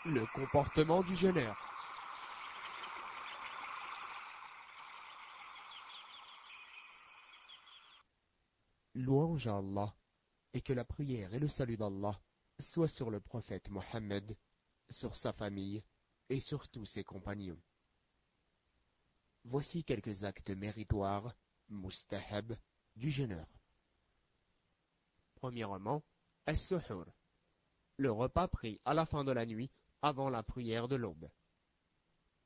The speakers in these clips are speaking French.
Le comportement du jeûneur. Louange à Allah, et que la prière et le salut d'Allah soient sur le prophète Mohammed, sur sa famille et sur tous ses compagnons. Voici quelques actes méritoires, mustahab, du jeûneur. Premièrement, as-suhur, le repas pris à la fin de la nuit avant la prière de l'aube.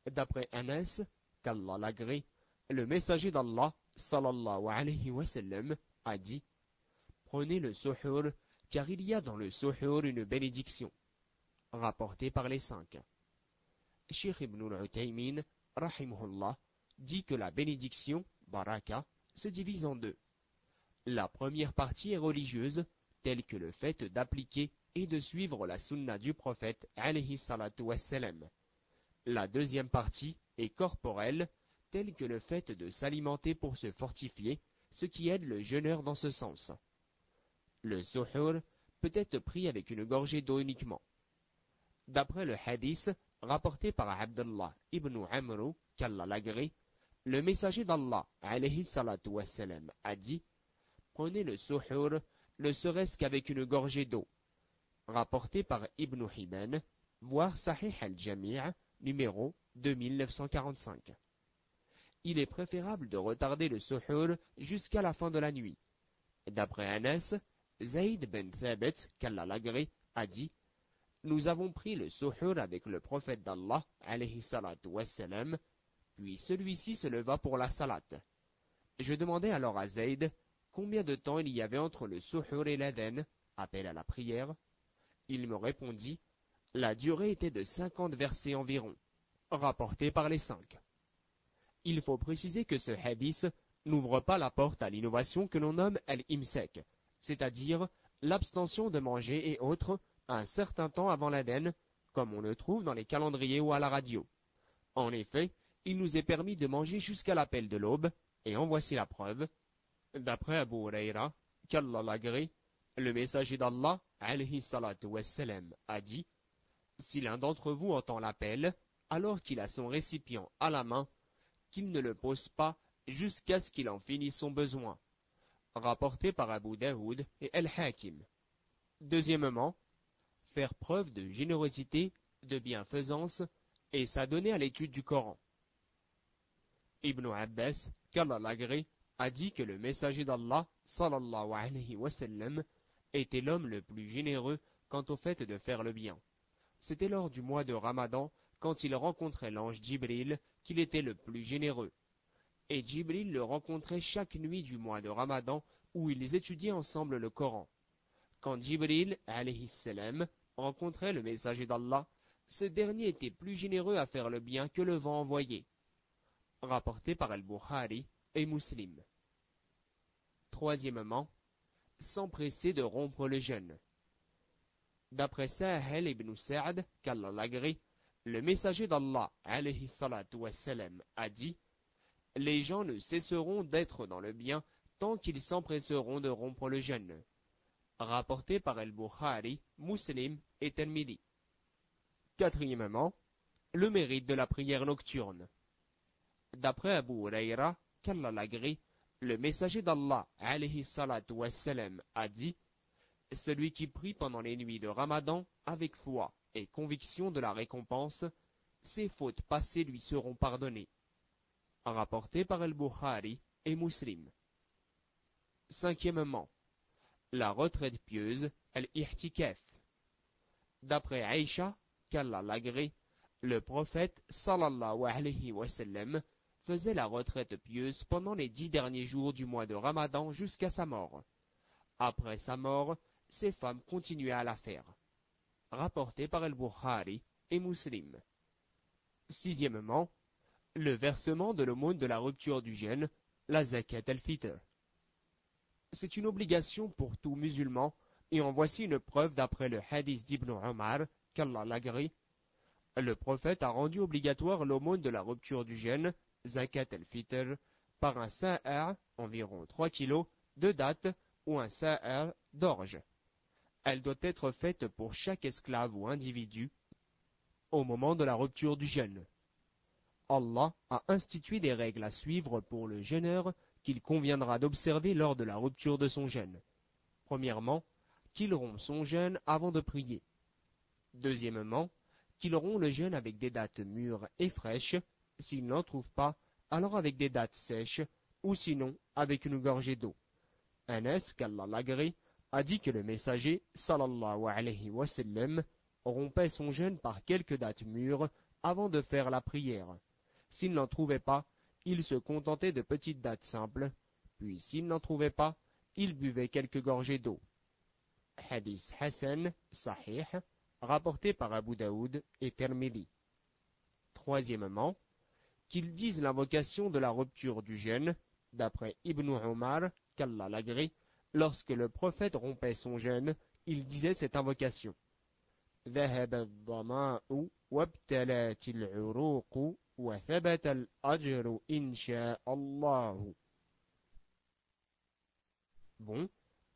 D'après Anas, qu'Allah l'agrée, le messager d'Allah, sallallahu alayhi wa sallam, a dit: prenez le suhur, car il y a dans le suhur une bénédiction. Rapporté par les 5. Cheikh Ibn al-Utaymin, rahimahullah, dit que la bénédiction, baraka, se divise en deux. La première partie est religieuse, telle que le fait d'appliquer et de suivre la sunna du prophète, alayhi salatu wassalam. La deuxième partie est corporelle, telle que le fait de s'alimenter pour se fortifier, ce qui aide le jeûneur dans ce sens. Le suhur peut être pris avec une gorgée d'eau uniquement. D'après le hadith rapporté par Abdullah ibn Amr, qu'Allah l'agrée, le messager d'Allah, alayhi salatu wassalam, a dit: prenez le suhur, ne serait-ce qu'avec une gorgée d'eau. Rapporté par Ibn Hibban, voir Sahih al-Jami', numéro 2945. Il est préférable de retarder le suhur jusqu'à la fin de la nuit. D'après Anas, Zayd ben Thabit, qu'Allah l'agrée, a dit: nous avons pris le suhur avec le prophète d'Allah, alayhi salatu wassalam, puis celui-ci se leva pour la salate. Je demandai alors à Zayd combien de temps il y avait entre le suhur et l'adhan, appel à la prière. Il me répondit: la durée était de 50 versets environ, rapporté par les 5. Il faut préciser que ce hadith n'ouvre pas la porte à l'innovation que l'on nomme al-imsak, c'est-à-dire l'abstention de manger et autres un certain temps avant l'adhan, comme on le trouve dans les calendriers ou à la radio. En effet, il nous est permis de manger jusqu'à l'appel de l'aube, et en voici la preuve. D'après Abu Huraira, qu'Allah l'agrée, le messager d'Allah, alayhi salatu wassalam, a dit: si l'un d'entre vous entend l'appel, alors qu'il a son récipient à la main, qu'il ne le pose pas jusqu'à ce qu'il en finisse son besoin. Rapporté par Abu Daoud et Al-Hakim. Deuxièmement, faire preuve de générosité, de bienfaisance, et s'adonner à l'étude du Coran. Ibn Abbas, qu'Allah l'agrée, a dit que le messager d'Allah, sallallahu alayhi wa sallam, était l'homme le plus généreux quant au fait de faire le bien. C'était lors du mois de Ramadan, quand il rencontrait l'ange Djibril, qu'il était le plus généreux. Et Djibril le rencontrait chaque nuit du mois de Ramadan, où ils étudiaient ensemble le Coran. Quand Djibril, alayhi salam, rencontrait le messager d'Allah, ce dernier était plus généreux à faire le bien que le vent envoyé. Rapporté par Al-Bukhari et Muslim. Troisièmement, s'empresser de rompre le jeûne. D'après Sahel ibn Sa'd, qu'Allah l'agrée, le messager d'Allah, alayhi salatu wassalam, a dit: les gens ne cesseront d'être dans le bien tant qu'ils s'empresseront de rompre le jeûne. Rapporté par Al-Bukhari, Muslim et Tirmidhi. Quatrièmement, le mérite de la prière nocturne. D'après Abu Huraira, qu'Allah l'agrée, le messager d'Allah, alayhi salatu wassalam, a dit: celui qui prie pendant les nuits de Ramadan avec foi et conviction de la récompense, ses fautes passées lui seront pardonnées. Rapporté par Al-Bukhari et Muslim. Cinquièmement, la retraite pieuse, al-ihtikaf. D'après Aïcha, qu'Allah l'agrée, le prophète, sallallahu alayhi wa sallam, faisait la retraite pieuse pendant les 10 derniers jours du mois de Ramadan jusqu'à sa mort. Après sa mort, ses femmes continuaient à la faire. Rapporté par Al-Bukhari et Muslim. Sixièmement, le versement de l'aumône de la rupture du jeûne, la zakat al-fitr. C'est une obligation pour tout musulman, et en voici une preuve d'après le hadith d'Ibn Omar, qu'Allah l'agrée. Le prophète a rendu obligatoire l'aumône de la rupture du jeûne, zakat al-fitr, par un sa'a, environ 3 kilos, de date, ou un sa'a d'orge. Elle doit être faite pour chaque esclave ou individu, au moment de la rupture du jeûne. Allah a institué des règles à suivre pour le jeûneur qu'il conviendra d'observer lors de la rupture de son jeûne. Premièrement, qu'il rompt son jeûne avant de prier. Deuxièmement, qu'il rompt le jeûne avec des dattes mûres et fraîches. S'il n'en trouve pas, alors avec des dattes sèches, ou sinon avec une gorgée d'eau. Anas, qu'Allah l'agrée, a dit que le messager, sallallahu alayhi wa sallam, rompait son jeûne par quelques dattes mûres avant de faire la prière. S'il n'en trouvait pas, il se contentait de petites dattes simples, puis s'il n'en trouvait pas, il buvait quelques gorgées d'eau. Hadith Hassan, Sahih, rapporté par Abu Daoud et Tirmidhi. Troisièmement, qu'il dise l'invocation de la rupture du jeûne, d'après Ibn Umar, qu'Allah l'agrée, lorsque le prophète rompait son jeûne, il disait cette invocation. ذهب الظماء وابتلات العروق وثبت الأجر إن شاء الله. Bon,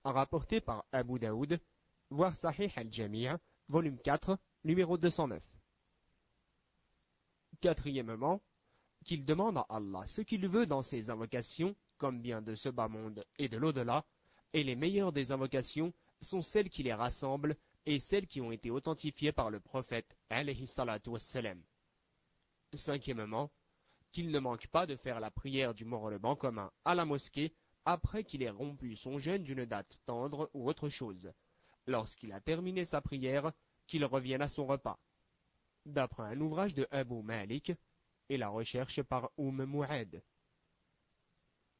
rapporté par Abu Daoud, voir Sahih al-Jami', volume 4, numéro 209. Quatrièmement, qu'il demande à Allah ce qu'il veut dans ses invocations, comme bien de ce bas monde et de l'au-delà, et les meilleures des invocations sont celles qui les rassemblent et celles qui ont été authentifiées par le prophète, alayhi salatu wassalam. Cinquièmement, qu'il ne manque pas de faire la prière du mort-le-ban commun à la mosquée après qu'il ait rompu son jeûne d'une date tendre ou autre chose. Lorsqu'il a terminé sa prière, qu'il revienne à son repas. D'après un ouvrage de Abu Malik et la recherche par Mou'ad.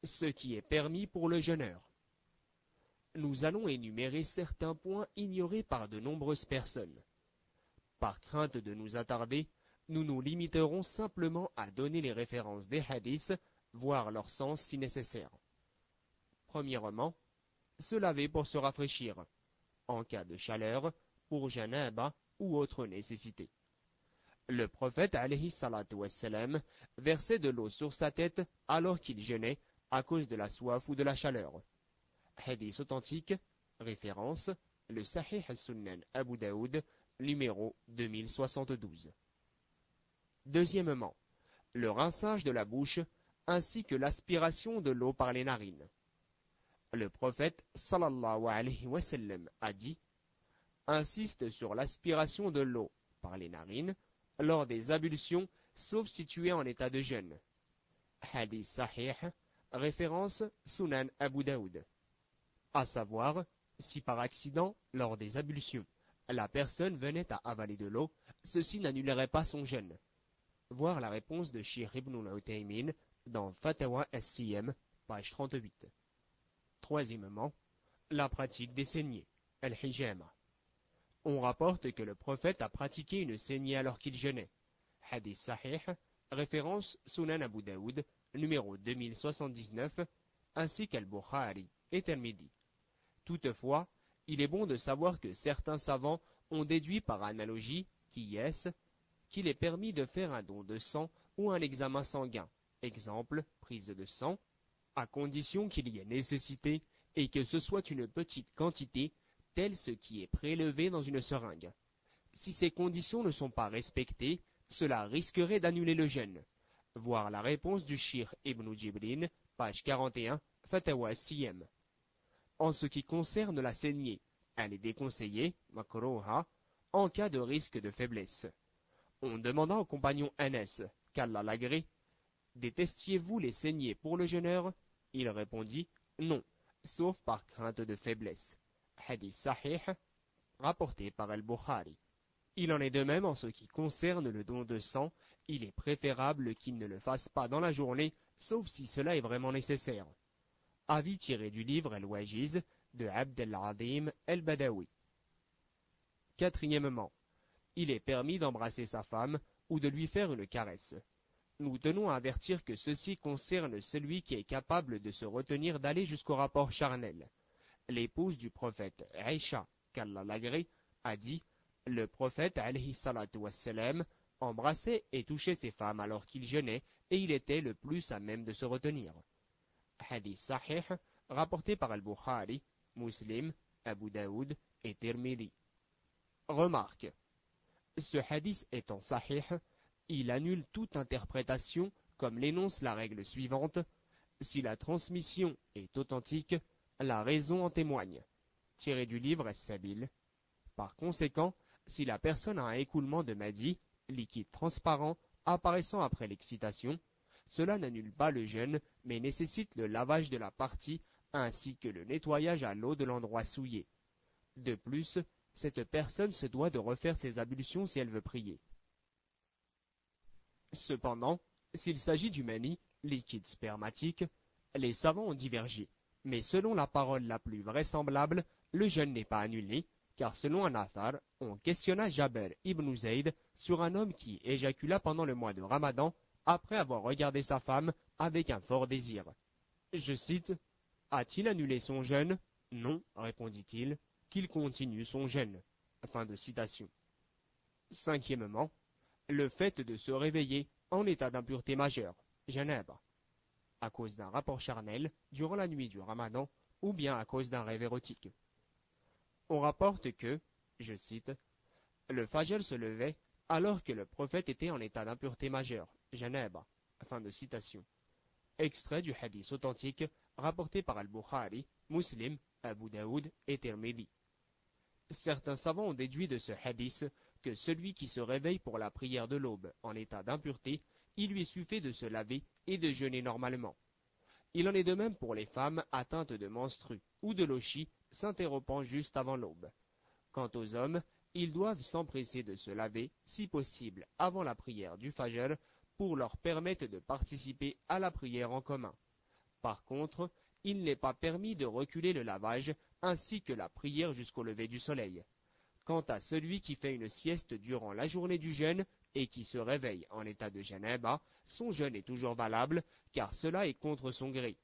Ce qui est permis pour le jeûneur. Nous allons énumérer certains points ignorés par de nombreuses personnes. Par crainte de nous attarder, nous nous limiterons simplement à donner les références des hadiths, voire leur sens si nécessaire. Premièrement, se laver pour se rafraîchir, en cas de chaleur, pour janaba ou autre nécessité. Le prophète alayhi salatu wassalam versait de l'eau sur sa tête alors qu'il jeûnait à cause de la soif ou de la chaleur. Hadith authentique, référence, le Sahih al-Sunnan Abu Daoud, numéro 2072. Deuxièmement, le rinçage de la bouche ainsi que l'aspiration de l'eau par les narines. Le prophète sallallahu alayhi wa sallam a dit « Insiste sur l'aspiration de l'eau par les narines lors des ablutions sauf si tu es en état de jeûne. » Hadith Sahih, référence Sunan Abu Daoud. À savoir, si par accident, lors des ablutions, la personne venait à avaler de l'eau, ceci n'annulerait pas son jeûne. Voir la réponse de Cheikh Ibn al-Uthaymin dans Fatawa as-Siyam, page 38. Troisièmement, la pratique des saignées, al-hijama. On rapporte que le prophète a pratiqué une saignée alors qu'il jeûnait. Hadith Sahih, référence Sunan Abu Daoud, numéro 2079, ainsi qu'Al-Bukhari et Tirmidhi. Toutefois, il est bon de savoir que certains savants ont déduit par analogie, qu'il est permis de faire un don de sang ou un examen sanguin, exemple, prise de sang, à condition qu'il y ait nécessité et que ce soit une petite quantité, tel ce qui est prélevé dans une seringue. Si ces conditions ne sont pas respectées, cela risquerait d'annuler le jeûne. Voir la réponse du Cheikh Ibn Jibrin, page 41, Fatawa Siyam. En ce qui concerne la saignée, elle est déconseillée, makrouha, en cas de risque de faiblesse. On demanda au compagnon Anas, qu'Allah l'agrée, détestiez-vous les saignées pour le jeûneur? Il répondit, non, sauf par crainte de faiblesse. Hadith Sahih, rapporté par Al-Bukhari. Il en est de même en ce qui concerne le don de sang, il est préférable qu'il ne le fasse pas dans la journée, sauf si cela est vraiment nécessaire. Avis tiré du livre Al-Wajiz de Abd al-Azim al-Badawi. Quatrièmement, il est permis d'embrasser sa femme ou de lui faire une caresse. Nous tenons à avertir que ceci concerne celui qui est capable de se retenir d'aller jusqu'au rapport charnel. L'épouse du prophète Aïcha, qu'Allah l'agrée, a dit « Le prophète alayhi salatu wassalam embrassait et touchait ses femmes alors qu'il jeûnait et il était le plus à même de se retenir. » Hadith Sahih, rapporté par Ce hadith étant sahih, il annule toute interprétation comme l'énonce la règle suivante: si la transmission est authentique, la raison en témoigne. Tiré du livre As-Sabil. Par conséquent, si la personne a un écoulement de madi, liquide transparent, apparaissant après l'excitation, cela n'annule pas le jeûne, mais nécessite le lavage de la partie ainsi que le nettoyage à l'eau de l'endroit souillé. De plus, cette personne se doit de refaire ses ablutions si elle veut prier. Cependant, s'il s'agit du mani, liquide spermatique, les savants ont divergé, mais selon la parole la plus vraisemblable, le jeûne n'est pas annulé, car selon un athar, on questionna Jabir ibn Zayd sur un homme qui éjacula pendant le mois de Ramadan après avoir regardé sa femme avec un fort désir. Je cite: a-t-il annulé son jeûne? Non, répondit-il, qu'il continue son jeûne. Fin de citation. Cinquièmement, le fait de se réveiller en état d'impureté majeure, janaba, à cause d'un rapport charnel durant la nuit du Ramadan ou bien à cause d'un rêve érotique. On rapporte que, je cite, le fajr se levait alors que le prophète était en état d'impureté majeure, janaba. Fin de citation. Extrait du hadith authentique rapporté par Al-Bukhari, Muslim, Abu Daoud et Tirmidhi. Certains savants ont déduit de ce hadith que celui qui se réveille pour la prière de l'aube en état d'impureté, il lui suffit de se laver et de jeûner normalement. Il en est de même pour les femmes atteintes de menstrues ou de lochis s'interrompant juste avant l'aube. Quant aux hommes, ils doivent s'empresser de se laver, si possible, avant la prière du fajr, pour leur permettre de participer à la prière en commun. Par contre, il n'est pas permis de reculer le lavage ainsi que la prière jusqu'au lever du soleil. Quant à celui qui fait une sieste durant la journée du jeûne et qui se réveille en état de janaba, son jeûne est toujours valable car cela est contre son gré.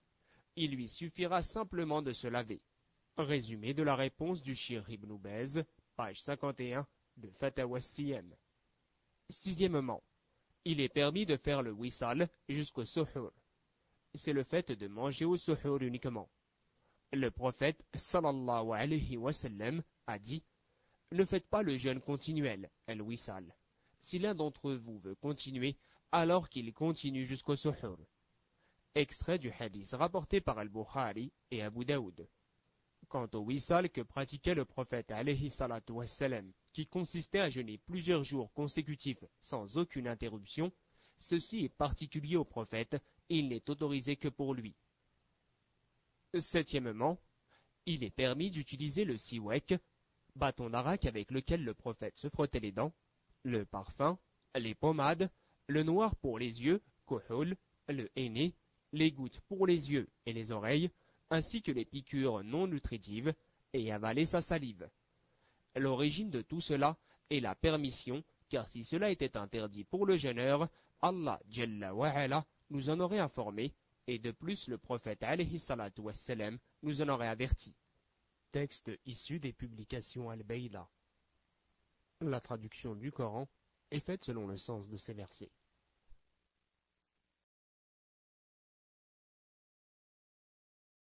Il lui suffira simplement de se laver. Résumé de la réponse du Shir ibn Baz, page 51 de Fatawa Siyam. Sixièmement, il est permis de faire le wissal jusqu'au suhur. C'est le fait de manger au suhur uniquement. Le prophète sallallahu alayhi wa sallam a dit: ne faites pas le jeûne continuel, al-wissal. Si l'un d'entre vous veut continuer, alors qu'il continue jusqu'au suhur. Extrait du hadith rapporté par Al-Bukhari et Abu Daoud. Quant au wissal que pratiquait le prophète alayhi salatu wassalam, qui consistait à jeûner plusieurs jours consécutifs sans aucune interruption, ceci est particulier au prophète et il n'est autorisé que pour lui. Septièmement, il est permis d'utiliser le siwak, bâton d'arak avec lequel le prophète se frottait les dents, le parfum, les pommades, le noir pour les yeux, kohol, le henné, les gouttes pour les yeux et les oreilles, ainsi que les piqûres non nutritives, et avaler sa salive. L'origine de tout cela est la permission, car si cela était interdit pour le jeûneur, Allah Jalla wa Ala nous en aurait informé, et de plus le prophète alayhi salatu wassalam nous en aurait averti. Texte issu des publications Al-Bayda. La traduction du Coran est faite selon le sens de ces versets.